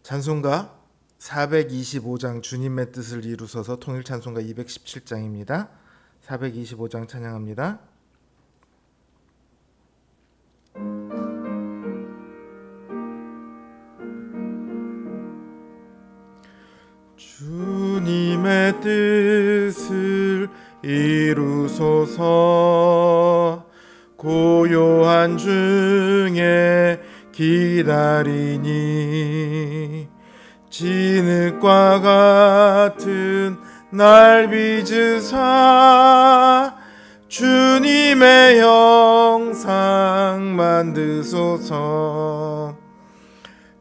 찬송가 425장 주님의 뜻을 이루소서 통일 찬송가 217장입니다. 425장 찬양합니다. 주님의 뜻을 이루소서 고요한 중에 기다리니 진흙과 같은 날 빚으사 주님의 형상 만드소서.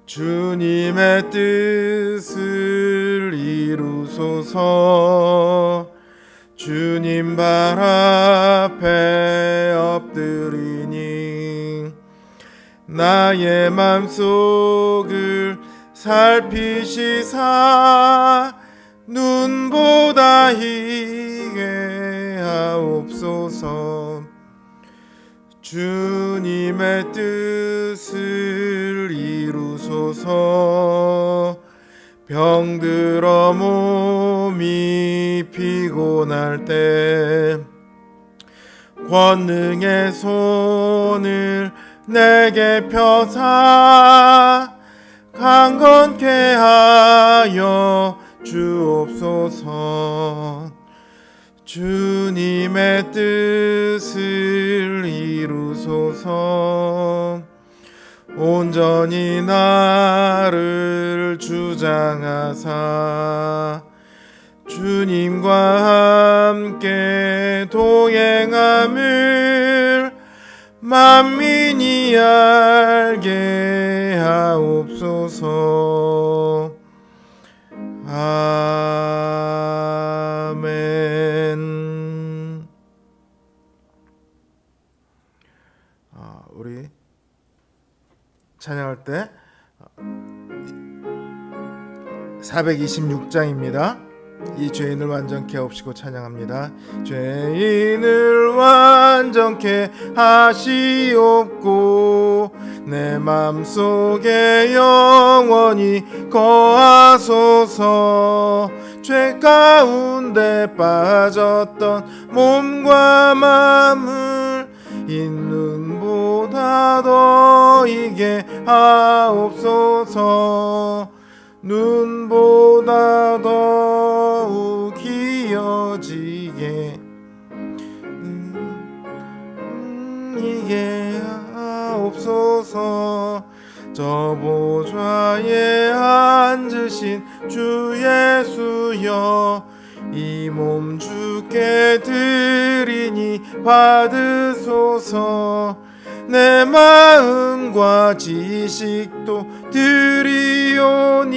주님의 뜻을 이루소서. 주님 발 앞에 엎드리니 나의 맘속을 살피시사 눈보다 희게 하옵소서. 주님의 뜻을 이루소서. 병들어 몸이 피곤할 때 권능의 손을 내게 펴사 강건케 하여 주옵소서. 주님의 뜻을 이루소서. 온전히 나를 주장하사 주님과 함께 동행함을 만민이 알게 하옵소서. 아멘. 우리 찬양할 때 426장입니다. 이 죄인을 완전케 하옵시고 찬양합니다. 죄인을 완전케 하시옵고 내 맘속에 영원히 거하소서. 죄 가운데 빠졌던 몸과 마음을 인눈보다 더 이게 하옵소서. 눈보다 더욱 기어지게 이게 하옵소서. 저 보좌에 앉으신 주 예수여 이 몸 주께 드리니 받으소서. 내 마음과 지식도 드리오니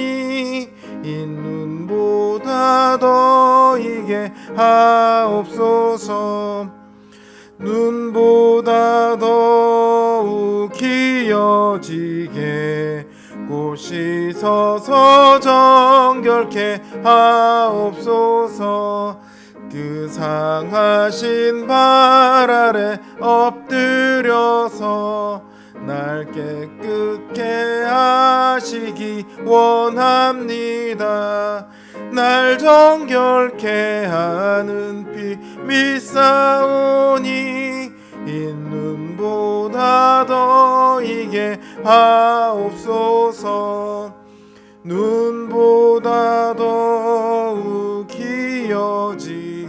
인눈보다 더 이게 하옵소서. 눈보다 더욱 기어지게 꽃이 서서 정결케 하옵소서. 그 상하신 발 아래 엎드려서 날 깨끗게 하시기 원합니다. 날 정결케 하는 피 믿사오니 인눈보다 더 이게 하옵소서. 눈보다 더욱 기어지게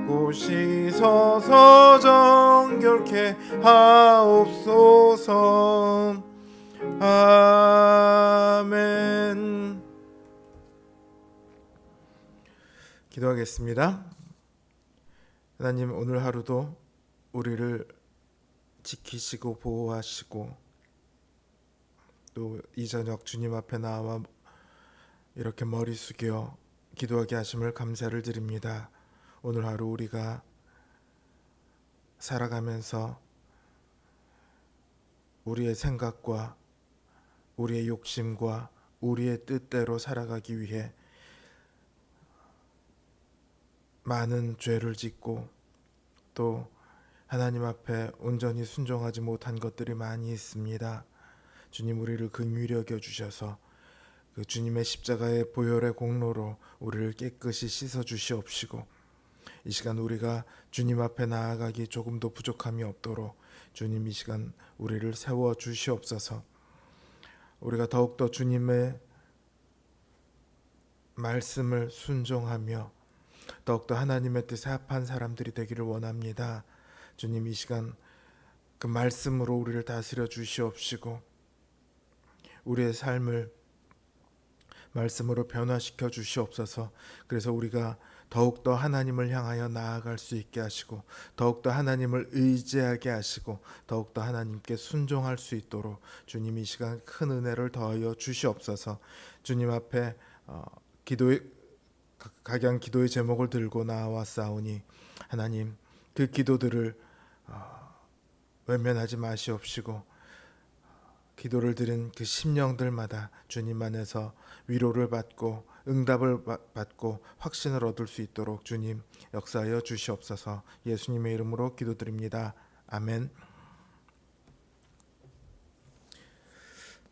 꽃이 서서 정결케 하옵소서. 아멘. 기도하겠습니다. 하나님, 오늘 하루도 우리를 지키시고 보호하시고 또 이 저녁 주님 앞에 나와 이렇게 머리 숙여 기도하게 하심을 감사를 드립니다. 오늘 하루 우리가 살아가면서 우리의 생각과 우리의 욕심과 우리의 뜻대로 살아가기 위해 많은 죄를 짓고 또 하나님 앞에 온전히 순종하지 못한 것들이 많이 있습니다. 주님, 우리를 긍휼히 여겨 주셔서 그 주님의 십자가의 보혈의 공로로 우리를 깨끗이 씻어 주시옵시고, 이 시간 우리가 주님 앞에 나아가기 조금도 부족함이 없도록 주님 이 시간 우리를 세워 주시옵소서. 우리가 더욱더 주님의 말씀을 순종하며 더욱더 하나님의 뜻에 합한 사람들이 되기를 원합니다. 주님 이 시간 그 말씀으로 우리를 다스려 주시옵시고, 우리의 삶을 말씀으로 변화시켜 주시옵소서. 그래서 우리가 더욱더 하나님을 향하여 나아갈 수 있게 하시고, 더욱더 하나님을 의지하게 하시고, 더욱더 하나님께 순종할 수 있도록 주님 이 시간 큰 은혜를 더하여 주시옵소서. 주님 앞에 각양 기도의 제목을 들고 나왔사오니 하나님 그 기도들을 외면하지 마시옵시고, 기도를 드린 그 심령들마다 주님 안에서 위로를 받고 응답을 받고 확신을 얻을 수 있도록 주님 역사하여 주시옵소서. 예수님의 이름으로 기도드립니다. 아멘.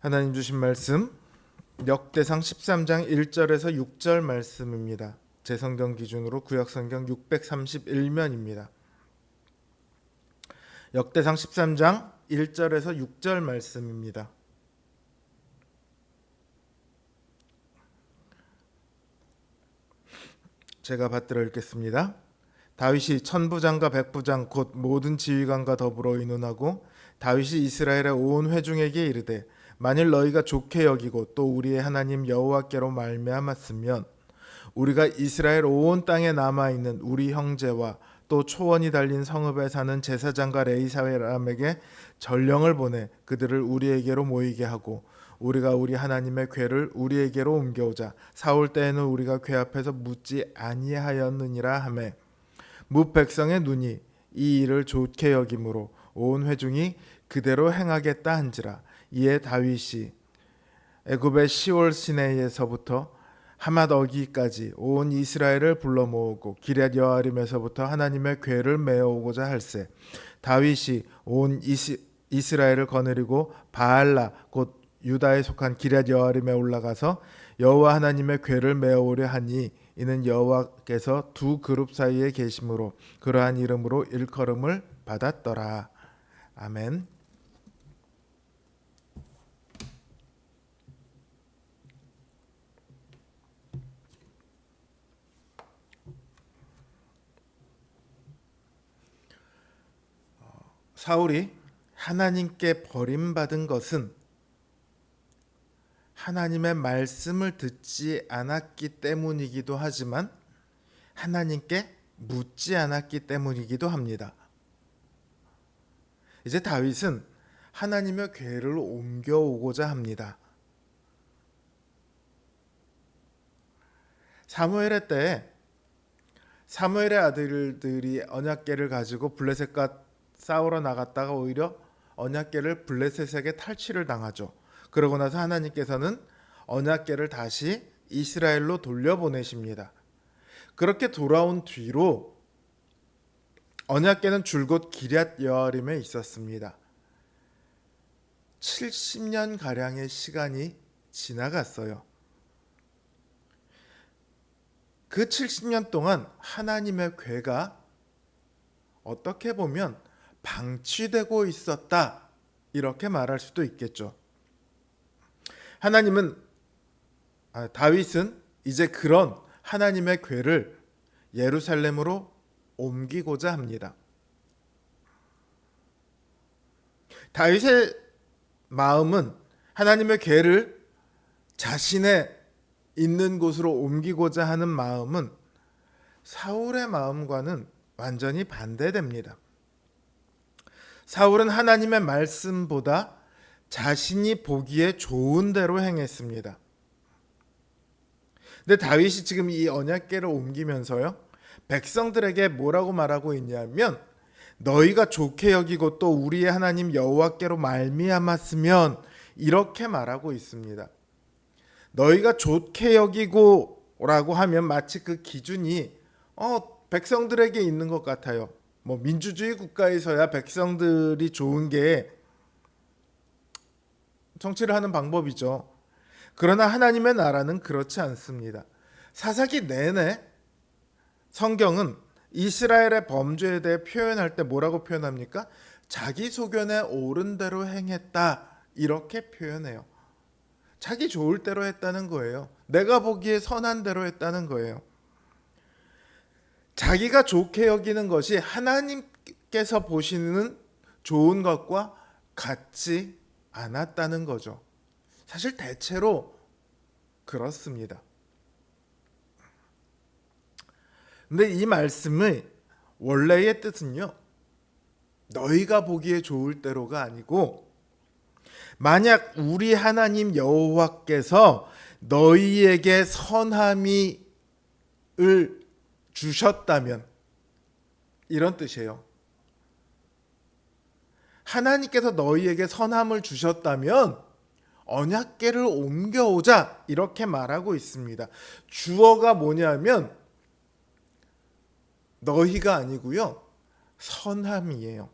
하나님 주신 말씀 역대상 13장 1절에서 6절 말씀입니다. 제 성경 기준으로 구약성경 631면입니다. 역대상 13장 1절에서 6절 말씀입니다. 제가 받들어 읽겠습니다. 다윗이 천부장과 백부장 곧 모든 지휘관과 더불어 의논하고 다윗이 이스라엘의 온 회중에게 이르되 만일 너희가 좋게 여기고 또 우리의 하나님 여호와께로 말미암았으면 우리가 이스라엘 온 땅에 남아있는 우리 형제와 또 초원이 달린 성읍에 사는 제사장과 레위 사람에게 전령을 보내 그들을 우리에게로 모이게 하고 우리가 우리 하나님의 궤를 우리에게로 옮겨오자. 사울 때에는 우리가 궤 앞에서 묻지 아니하였느니라 하매 뭇 백성의 눈이 이 일을 좋게 여김으로 온 회중이 그대로 행하겠다 한지라. 이에 다윗이 애굽의 시올 시내에서부터 하맛 어기까지 온 이스라엘을 불러 모으고 기럇 여아림에서부터 하나님의 궤를 메어오고자 할세. 다윗이 온 이스라엘을 거느리고 바알라 곧 유다에 속한 기럇 여아림에 올라가서 여호와 하나님의 궤를 메어오려 하니 이는 여호와께서 두 그룹 사이에 계심으로 그러한 이름으로 일컬음을 받았더라. 아멘. 사울이 하나님께 버림받은 것은 하나님의 말씀을 듣지 않았기 때문이기도 하지만 하나님께 묻지 않았기 때문이기도 합니다. 이제 다윗은 하나님의 궤를 옮겨오고자 합니다. 사무엘의 때에 사무엘의 아들들이 언약궤를 가지고 블레셋과 싸우러 나갔다가 오히려 언약궤를 블레셋에게 탈취를 당하죠. 그러고 나서 하나님께서는 언약궤를 다시 이스라엘로 돌려보내십니다. 그렇게 돌아온 뒤로 언약궤는 줄곧 기럇 여아림에 있었습니다. 70년 가량의 시간이 지나갔어요. 그 70년 동안 하나님의 궤가 어떻게 보면 방치되고 있었다, 이렇게 말할 수도 있겠죠. 다윗은 이제 그런 하나님의 궤를 예루살렘으로 옮기고자 합니다. 다윗의 마음은 하나님의 궤를 자신의 있는 곳으로 옮기고자 하는 마음은 사울의 마음과는 완전히 반대됩니다. 사울은 하나님의 말씀보다 자신이 보기에 좋은 대로 행했습니다. 근데 다윗이 지금 이 언약궤를 옮기면서요, 백성들에게 뭐라고 말하고 있냐면 너희가 좋게 여기고 또 우리의 하나님 여호와께로 말미암았으면, 이렇게 말하고 있습니다. 너희가 좋게 여기고 라고 하면 마치 그 기준이 백성들에게 있는 것 같아요. 뭐 민주주의 국가에서야 백성들이 좋은 게 정치를 하는 방법이죠. 그러나 하나님의 나라는 그렇지 않습니다. 사사기 내내 성경은 이스라엘의 범죄에 대해 표현할 때 뭐라고 표현합니까? 자기 소견에 옳은 대로 행했다, 이렇게 표현해요. 자기 좋을 대로 했다는 거예요. 내가 보기에 선한 대로 했다는 거예요. 자기가 좋게 여기는 것이 하나님께서 보시는 좋은 것과 같지 않았다는 거죠. 사실 대체로 그렇습니다. 근데 이 말씀의 원래의 뜻은요, 너희가 보기에 좋을 대로가 아니고, 만약 우리 하나님 여호와께서 너희에게 선함이을 주셨다면, 이런 뜻이에요. 하나님께서 너희에게 선함을 주셨다면 언약궤를 옮겨오자, 이렇게 말하고 있습니다. 주어가 뭐냐면 너희가 아니고요, 선함이에요.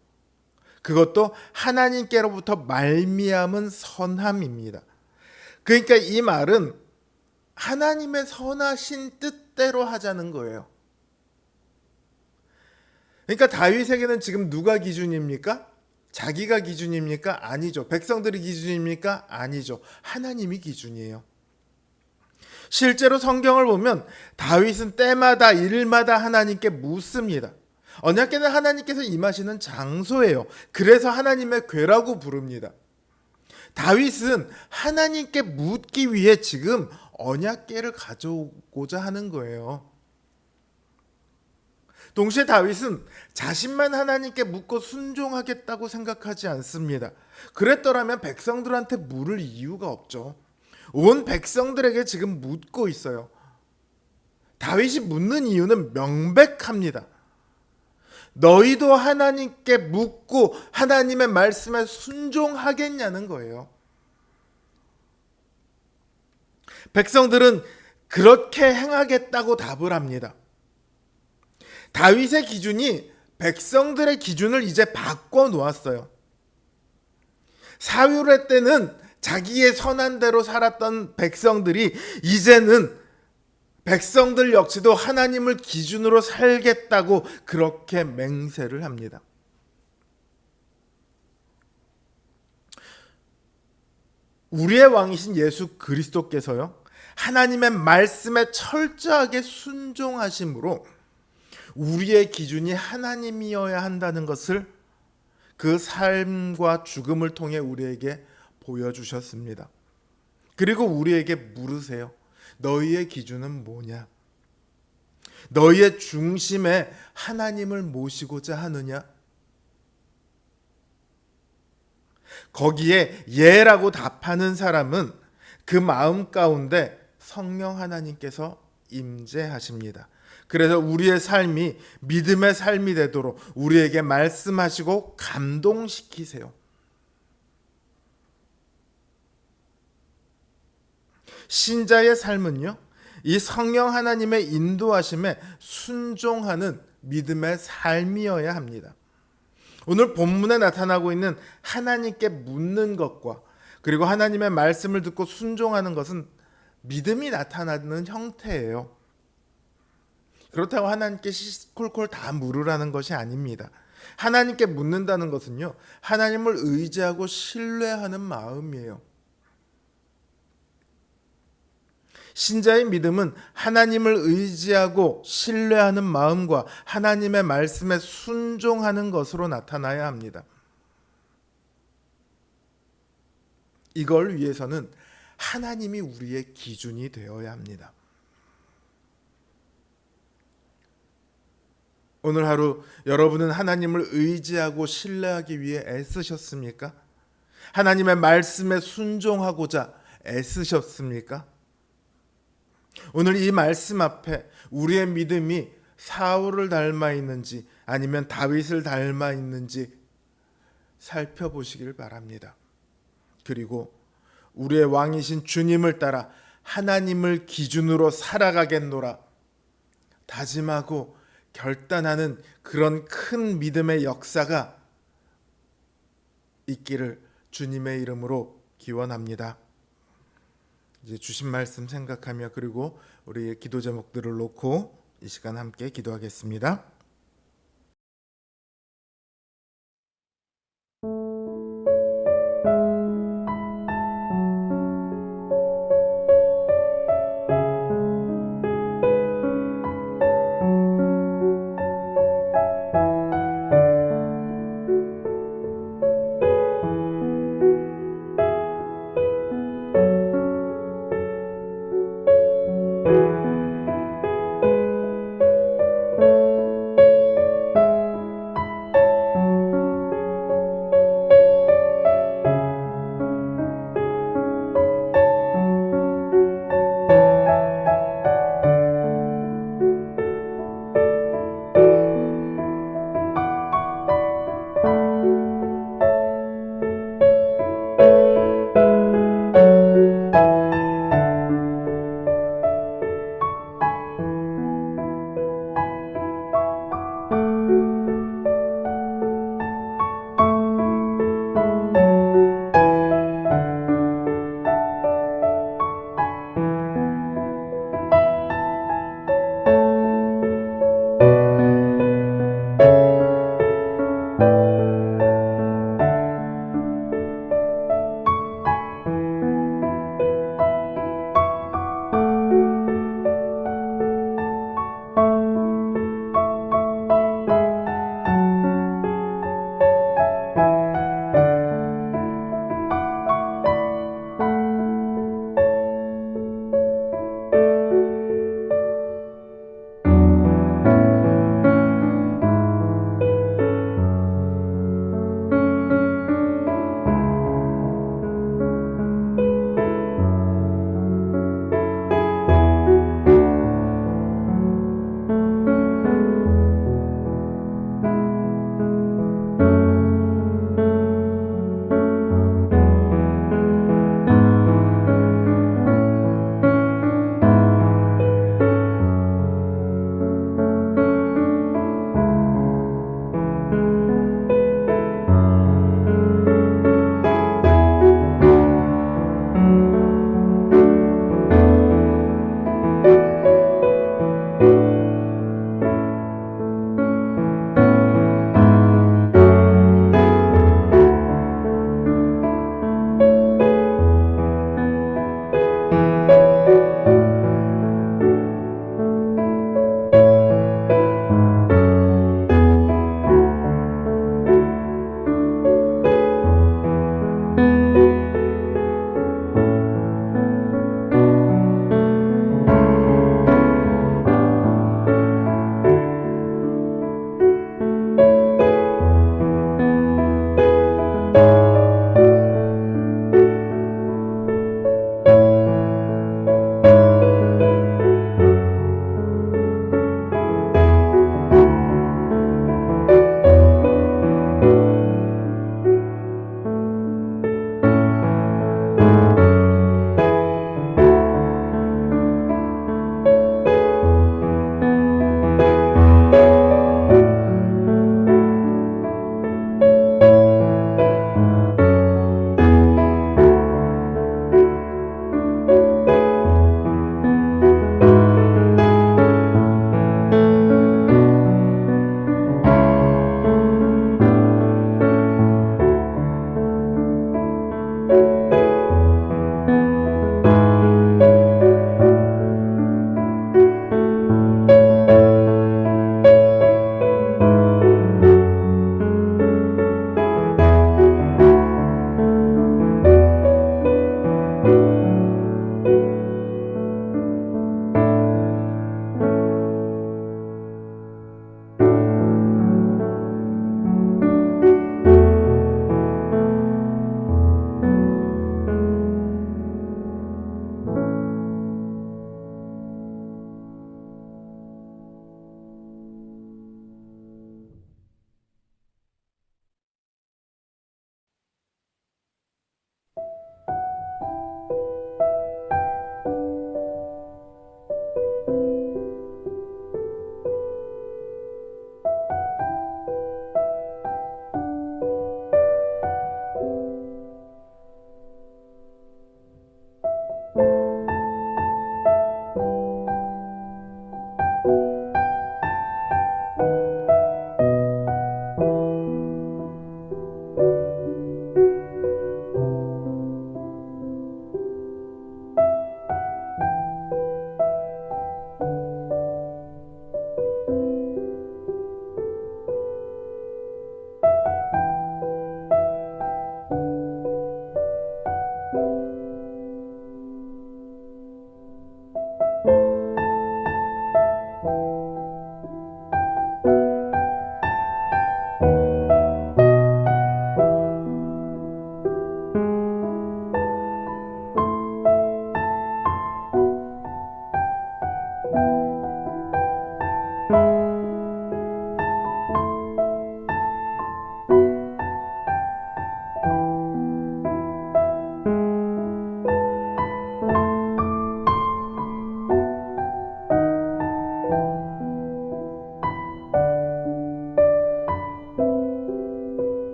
그것도 하나님께로부터 말미암은 선함입니다. 그러니까 이 말은 하나님의 선하신 뜻대로 하자는 거예요. 그러니까 다윗에게는 지금 누가 기준입니까? 자기가 기준입니까? 아니죠. 백성들이 기준입니까? 아니죠. 하나님이 기준이에요. 실제로 성경을 보면 다윗은 때마다 일마다 하나님께 묻습니다. 언약궤는 하나님께서 임하시는 장소예요. 그래서 하나님의 궤라고 부릅니다. 다윗은 하나님께 묻기 위해 지금 언약궤를 가져오고자 하는 거예요. 동시에 다윗은 자신만 하나님께 묻고 순종하겠다고 생각하지 않습니다. 그랬더라면 백성들한테 물을 이유가 없죠. 온 백성들에게 지금 묻고 있어요. 다윗이 묻는 이유는 명백합니다. 너희도 하나님께 묻고 하나님의 말씀에 순종하겠냐는 거예요. 백성들은 그렇게 행하겠다고 답을 합니다. 다윗의 기준이 백성들의 기준을 이제 바꿔 놓았어요. 사울의 때는 자기의 선한 대로 살았던 백성들이 이제는 백성들 역시도 하나님을 기준으로 살겠다고 그렇게 맹세를 합니다. 우리의 왕이신 예수 그리스도께서요, 하나님의 말씀에 철저하게 순종하심으로 우리의 기준이 하나님이어야 한다는 것을 그 삶과 죽음을 통해 우리에게 보여주셨습니다. 그리고 우리에게 물으세요. 너희의 기준은 뭐냐? 너희의 중심에 하나님을 모시고자 하느냐? 거기에 예라고 답하는 사람은 그 마음 가운데 성령 하나님께서 임재하십니다. 그래서 우리의 삶이 믿음의 삶이 되도록 우리에게 말씀하시고 감동시키세요. 신자의 삶은요, 이 성령 하나님의 인도하심에 순종하는 믿음의 삶이어야 합니다. 오늘 본문에 나타나고 있는 하나님께 묻는 것과 그리고 하나님의 말씀을 듣고 순종하는 것은 믿음이 나타나는 형태예요. 그렇다고 하나님께 시콜콜 다 물으라는 것이 아닙니다. 하나님께 묻는다는 것은요, 하나님을 의지하고 신뢰하는 마음이에요. 신자의 믿음은 하나님을 의지하고 신뢰하는 마음과 하나님의 말씀에 순종하는 것으로 나타나야 합니다. 이걸 위해서는 하나님이 우리의 기준이 되어야 합니다. 오늘 하루 여러분은 하나님을 의지하고 신뢰하기 위해 애쓰셨습니까? 하나님의 말씀에 순종하고자 애쓰셨습니까? 오늘 이 말씀 앞에 우리의 믿음이 사울을 닮아 있는지 아니면 다윗을 닮아 있는지 살펴보시길 바랍니다. 그리고 우리의 왕이신 주님을 따라 하나님을 기준으로 살아가겠노라 다짐하고 결단하는 그런 큰 믿음의 역사가 있기를 주님의 이름으로 기원합니다. 이제 주신 말씀 생각하며 그리고 우리 기도 제목들을 놓고 이 시간 함께 기도하겠습니다.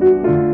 아멘.